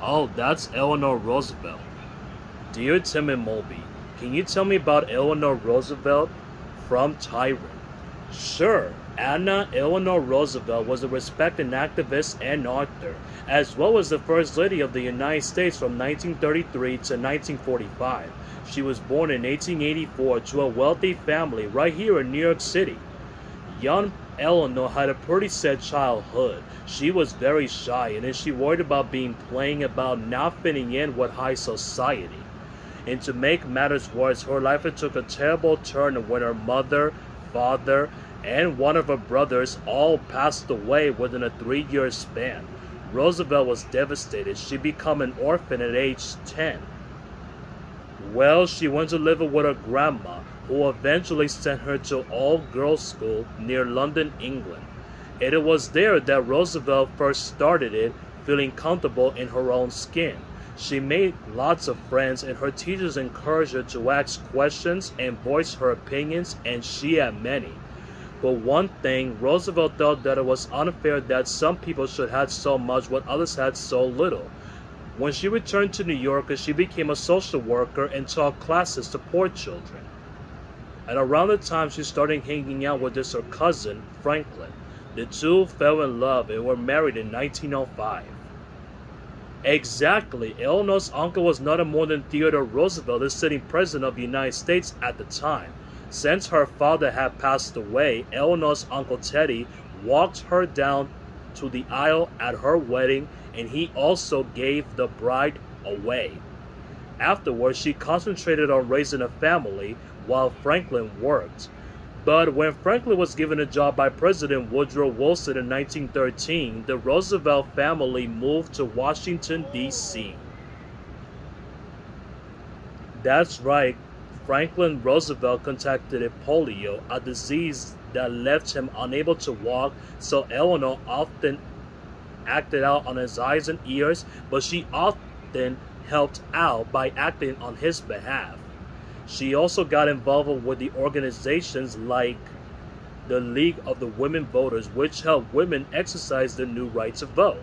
Oh, that's Eleanor Roosevelt. Dear Tim and Mulby, can you tell me about Eleanor Roosevelt from Tyrant? Sure, Anna Eleanor Roosevelt was a respected activist and author, as well as the First Lady of the United States from 1933 to 1945. She was born in 1884 to a wealthy family right here in New York City. Young Eleanor had a pretty sad childhood. She was very shy and then she worried about being playing about not fitting in with high society. And to make matters worse, her life took a terrible turn when her mother, father, and one of her brothers all passed away within a 3-year span. Roosevelt was devastated. She became an orphan at age 10. Well, she went to live with her grandma, who eventually sent her to all-girls school near London, England. And it was there that Roosevelt first started it, feeling comfortable in her own skin. She made lots of friends, and her teachers encouraged her to ask questions and voice her opinions, and she had many. But one thing, Roosevelt thought that it was unfair that some people should have so much while others had so little. When she returned to New York, she became a social worker and taught classes to poor children. And around the time she started hanging out with her cousin, Franklin, the two fell in love and were married in 1905. Exactly, Eleanor's uncle was none more than Theodore Roosevelt, the sitting president of the United States at the time. Since her father had passed away, Eleanor's Uncle Teddy walked her down to the aisle at her wedding, and he also gave the bride away. Afterwards, she concentrated on raising a family while Franklin worked. But when Franklin was given a job by President Woodrow Wilson in 1913, the Roosevelt family moved to Washington, D.C. That's right, Franklin Roosevelt contracted polio, a disease that left him unable to walk, so Eleanor often acted out on his eyes and ears, but she often helped out by acting on his behalf. She also got involved with the organizations like the League of the Women Voters, which helped women exercise their new right to vote.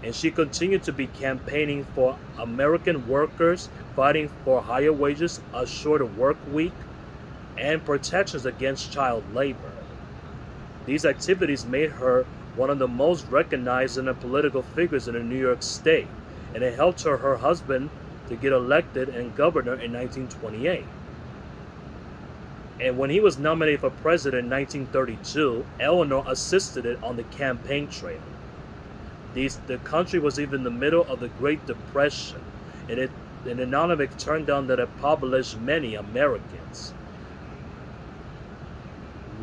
And she continued to be campaigning for American workers, fighting for higher wages, a shorter work week, and protections against child labor. These activities made her one of the most recognized and political figures in the New York State, and it helped her husband to get elected and governor in 1928. And when he was nominated for president in 1932, Eleanor assisted it on the campaign trail. The country was even in the middle of the Great Depression, and an economic turndown that had published many Americans.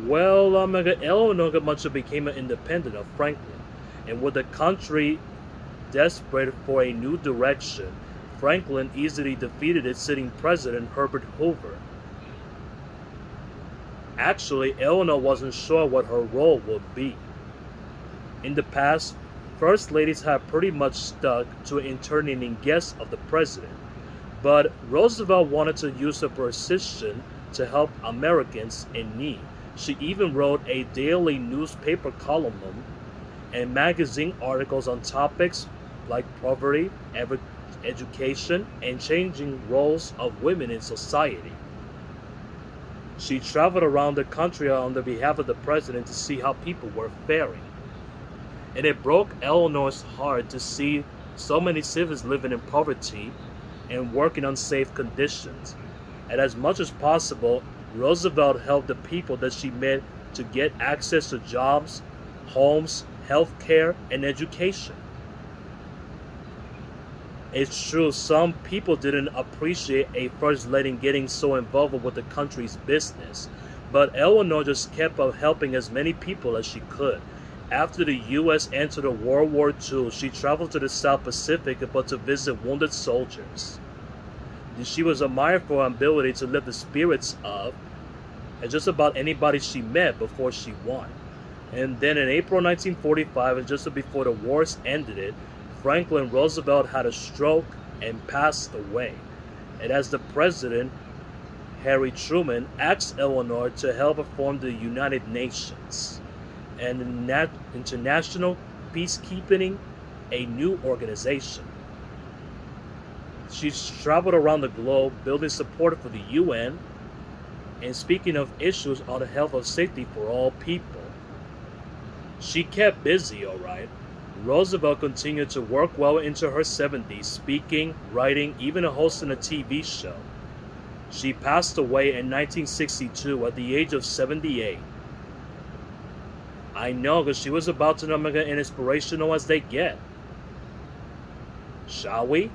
Well, Eleanor much became an independent of Franklin, and with the country desperate for a new direction, Franklin easily defeated its sitting president, Herbert Hoover. Actually, Eleanor wasn't sure what her role would be. In the past, First Ladies had pretty much stuck to entertaining guests of the president, but Roosevelt wanted to use her position to help Americans in need. She even wrote a daily newspaper column and magazine articles on topics like poverty, education, and changing roles of women in society. She traveled around the country on the behalf of the president to see how people were faring. And it broke Eleanor's heart to see so many citizens living in poverty and working in unsafe conditions. And as much as possible, Roosevelt helped the people that she met to get access to jobs, homes, health care, and education. It's true, some people didn't appreciate a first lady getting so involved with the country's business, but Eleanor just kept on helping as many people as she could. After the U.S. entered World War II, she traveled to the South Pacific but to visit wounded soldiers. She was admired for her ability to lift the spirits of and just about anybody she met before she won. And then in April 1945, and just before the wars ended, Franklin Roosevelt had a stroke and passed away. And as the president, Harry Truman asked Eleanor to help her form the United Nations and international peacekeeping a new organization. She's traveled around the globe building support for the UN and speaking of issues on the health and safety for all people. She kept busy, alright. Roosevelt continued to work well into her 70s, speaking, writing, even hosting a TV show. She passed away in 1962 at the age of 78. I know, because she was about to make an inspirational as they get. Shall we?